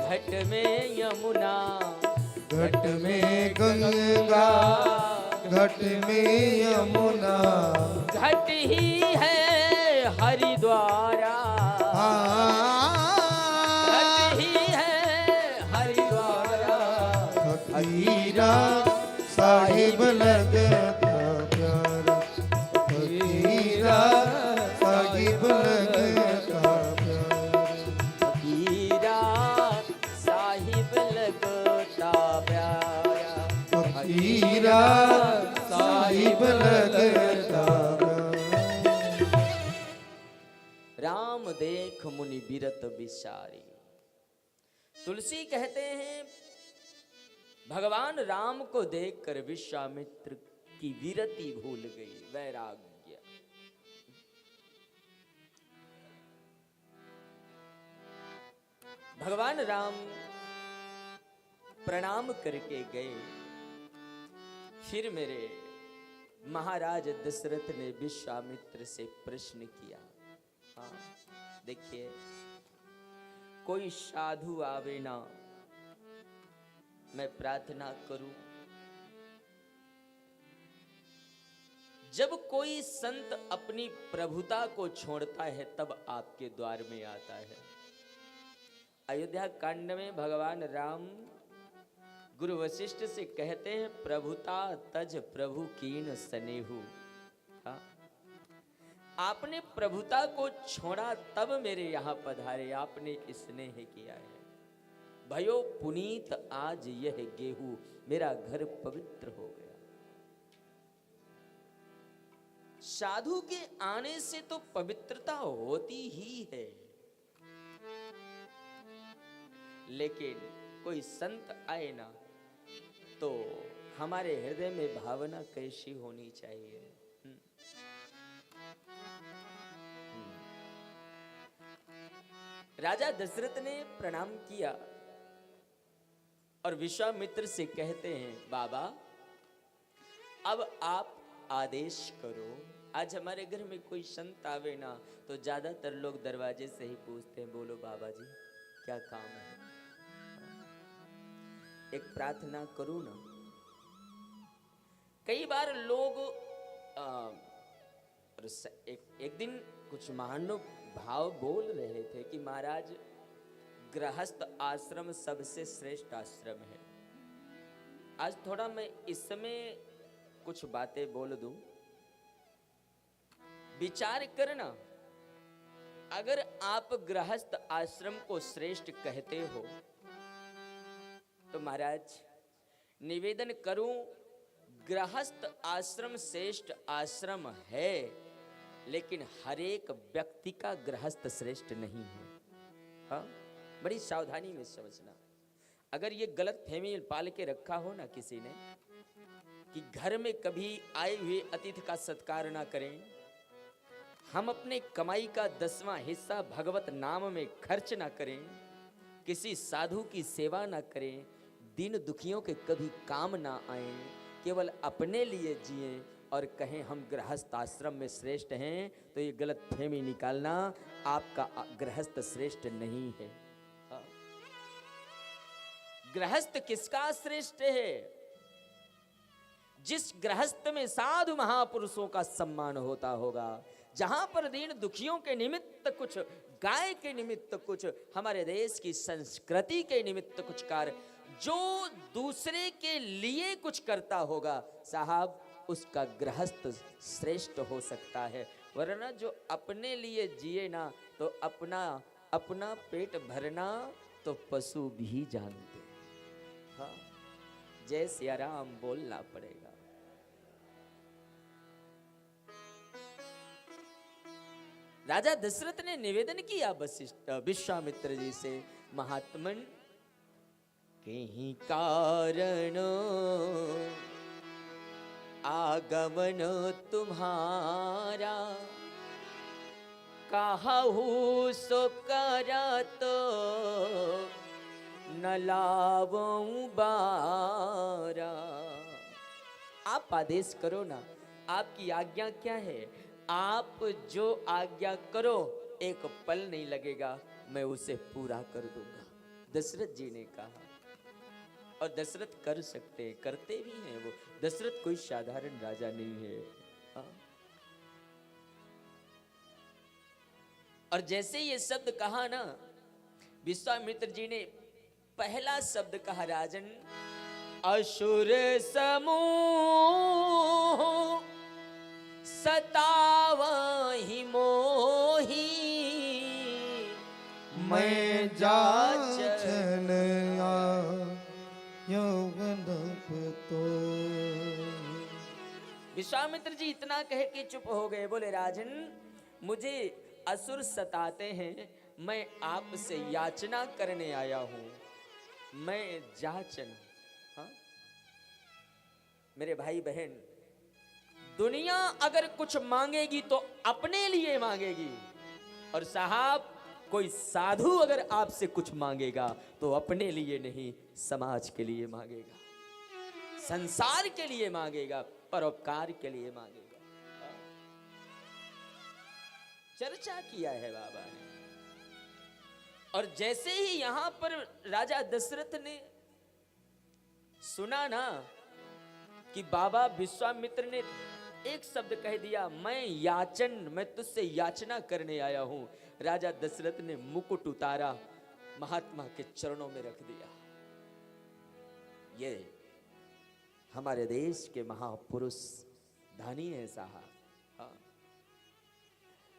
घट में यमुना, घट में गंगा, घट में यमुना, घट ही है हरिद्वारा, घट ही है हरिद्वारा। फकीरा साहिब लगता प्यारा, फकीरा साहिब लगता प्यारा, फकीरा साहिब लगता प्यारा, फकीरा साहिब लगता प्यारा। राम देख मुनि बिरत बिसारी। तुलसी कहते हैं भगवान राम को देखकर विश्वामित्र की विरति भूल गई, वैराग्य। भगवान राम प्रणाम करके गए। फिर मेरे महाराज दशरथ ने विश्वामित्र से प्रश्न किया। हाँ, देखिए, कोई साधु आवे ना, मैं प्रार्थना करूं। जब कोई संत अपनी प्रभुता को छोड़ता है तब आपके द्वार में आता है। अयोध्या कांड में भगवान राम गुरु वशिष्ठ से कहते हैं, प्रभुता तज प्रभु कीन स्नेहु। हाँ, आपने प्रभुता को छोड़ा तब मेरे यहां पधारे, आपने स्नेह किया है। भयो पुनीत आज यह गेहूं, मेरा घर पवित्र हो गया। साधु के आने से तो पवित्रता होती ही है, लेकिन कोई संत आए ना तो हमारे हृदय में भावना कैसी होनी चाहिए। राजा दशरथ ने प्रणाम किया और विश्वामित्र से कहते हैं, बाबा अब आप आदेश करो। आज हमारे घर में कोई संत आवे ना तो ज्यादातर लोग दरवाजे से ही पूछते हैं, बोलो बाबा जी क्या काम है, एक प्रार्थना करूं ना। कई बार लोग एक दिन कुछ महानुभाव बोल रहे थे कि महाराज गृहस्थ आश्रम सबसे श्रेष्ठ आश्रम है। आज थोड़ा मैं इसमें कुछ बातें बोल दूं, विचार करना। अगर आप गृहस्थ आश्रम को श्रेष्ठ कहते हो तो महाराज निवेदन करूं, गृहस्थ आश्रम श्रेष्ठ आश्रम है, लेकिन हर एक व्यक्ति का गृहस्थ श्रेष्ठ नहीं है। हाँ, बड़ी सावधानी में समझना। अगर ये गलत फहमी पाल के रखा हो ना किसी ने कि घर में कभी आए हुए अतिथि का सत्कार ना करें, हम अपने कमाई का 10वां हिस्सा भगवत नाम में खर्च ना करें, किसी साधु की सेवा ना करें, दीन दुखियों के कभी काम ना आए, केवल अपने लिए जिए और कहें हम गृहस्थ आश्रम में श्रेष्ठ हैं, तो ये गलत फहमी निकालना, आपका गृहस्थ श्रेष्ठ नहीं है। हाँ। गृहस्थ किसका श्रेष्ठ है? जिस गृहस्थ में साधु महापुरुषों का सम्मान होता होगा, जहां पर दीन दुखियों के निमित्त कुछ, गाय के निमित्त कुछ, हमारे देश की संस्कृति के निमित्त कुछ कार्य, जो दूसरे के लिए कुछ करता होगा, साहब उसका गृहस्थ श्रेष्ठ हो सकता है। वरना जो अपने लिए जिए ना तो अपना पेट भरना तो पशु भी जानते हैं। हाँ, जय सिया राम बोलना पड़ेगा। राजा दशरथ ने निवेदन किया विश्वामित्र जी से, महात्मन कहीं कारण आगमन तुम्हारा, कहू सो करत न लावूं बारा। आप आदेश करो ना, आपकी आज्ञा क्या है? आप जो आज्ञा करो एक पल नहीं लगेगा, मैं उसे पूरा कर दूंगा। दशरथ जी ने कहा। और दशरथ कर सकते हैं, करते भी हैं। वो दशरथ कोई साधारण राजा नहीं है। हाँ। और जैसे ये शब्द कहा ना, विश्वामित्र जी ने पहला शब्द कहा, राजन असुर समूह सतावहि मोही, मैं जाचन तो। विश्वामित्र जी इतना कह के चुप हो गए। बोले राजन, मुझे असुर सताते हैं, मैं आपसे याचना करने आया हूं। मैं जाचन। हाँ? मेरे भाई बहन, दुनिया अगर कुछ मांगेगी तो अपने लिए मांगेगी। और साहब, कोई साधु अगर आपसे कुछ मांगेगा तो अपने लिए नहीं, समाज के लिए मांगेगा, संसार के लिए मांगेगा, परोपकार के लिए मांगेगा। चर्चा किया है बाबा ने। और जैसे ही यहां पर राजा दशरथ ने सुना ना कि बाबा विश्वामित्र ने एक शब्द कह दिया, मैं तुझसे याचना करने आया हूं, राजा दशरथ ने मुकुट उतारा, महात्मा के चरणों में रख दिया। ये हमारे देश के महापुरुष धनी है साहब। हाँ।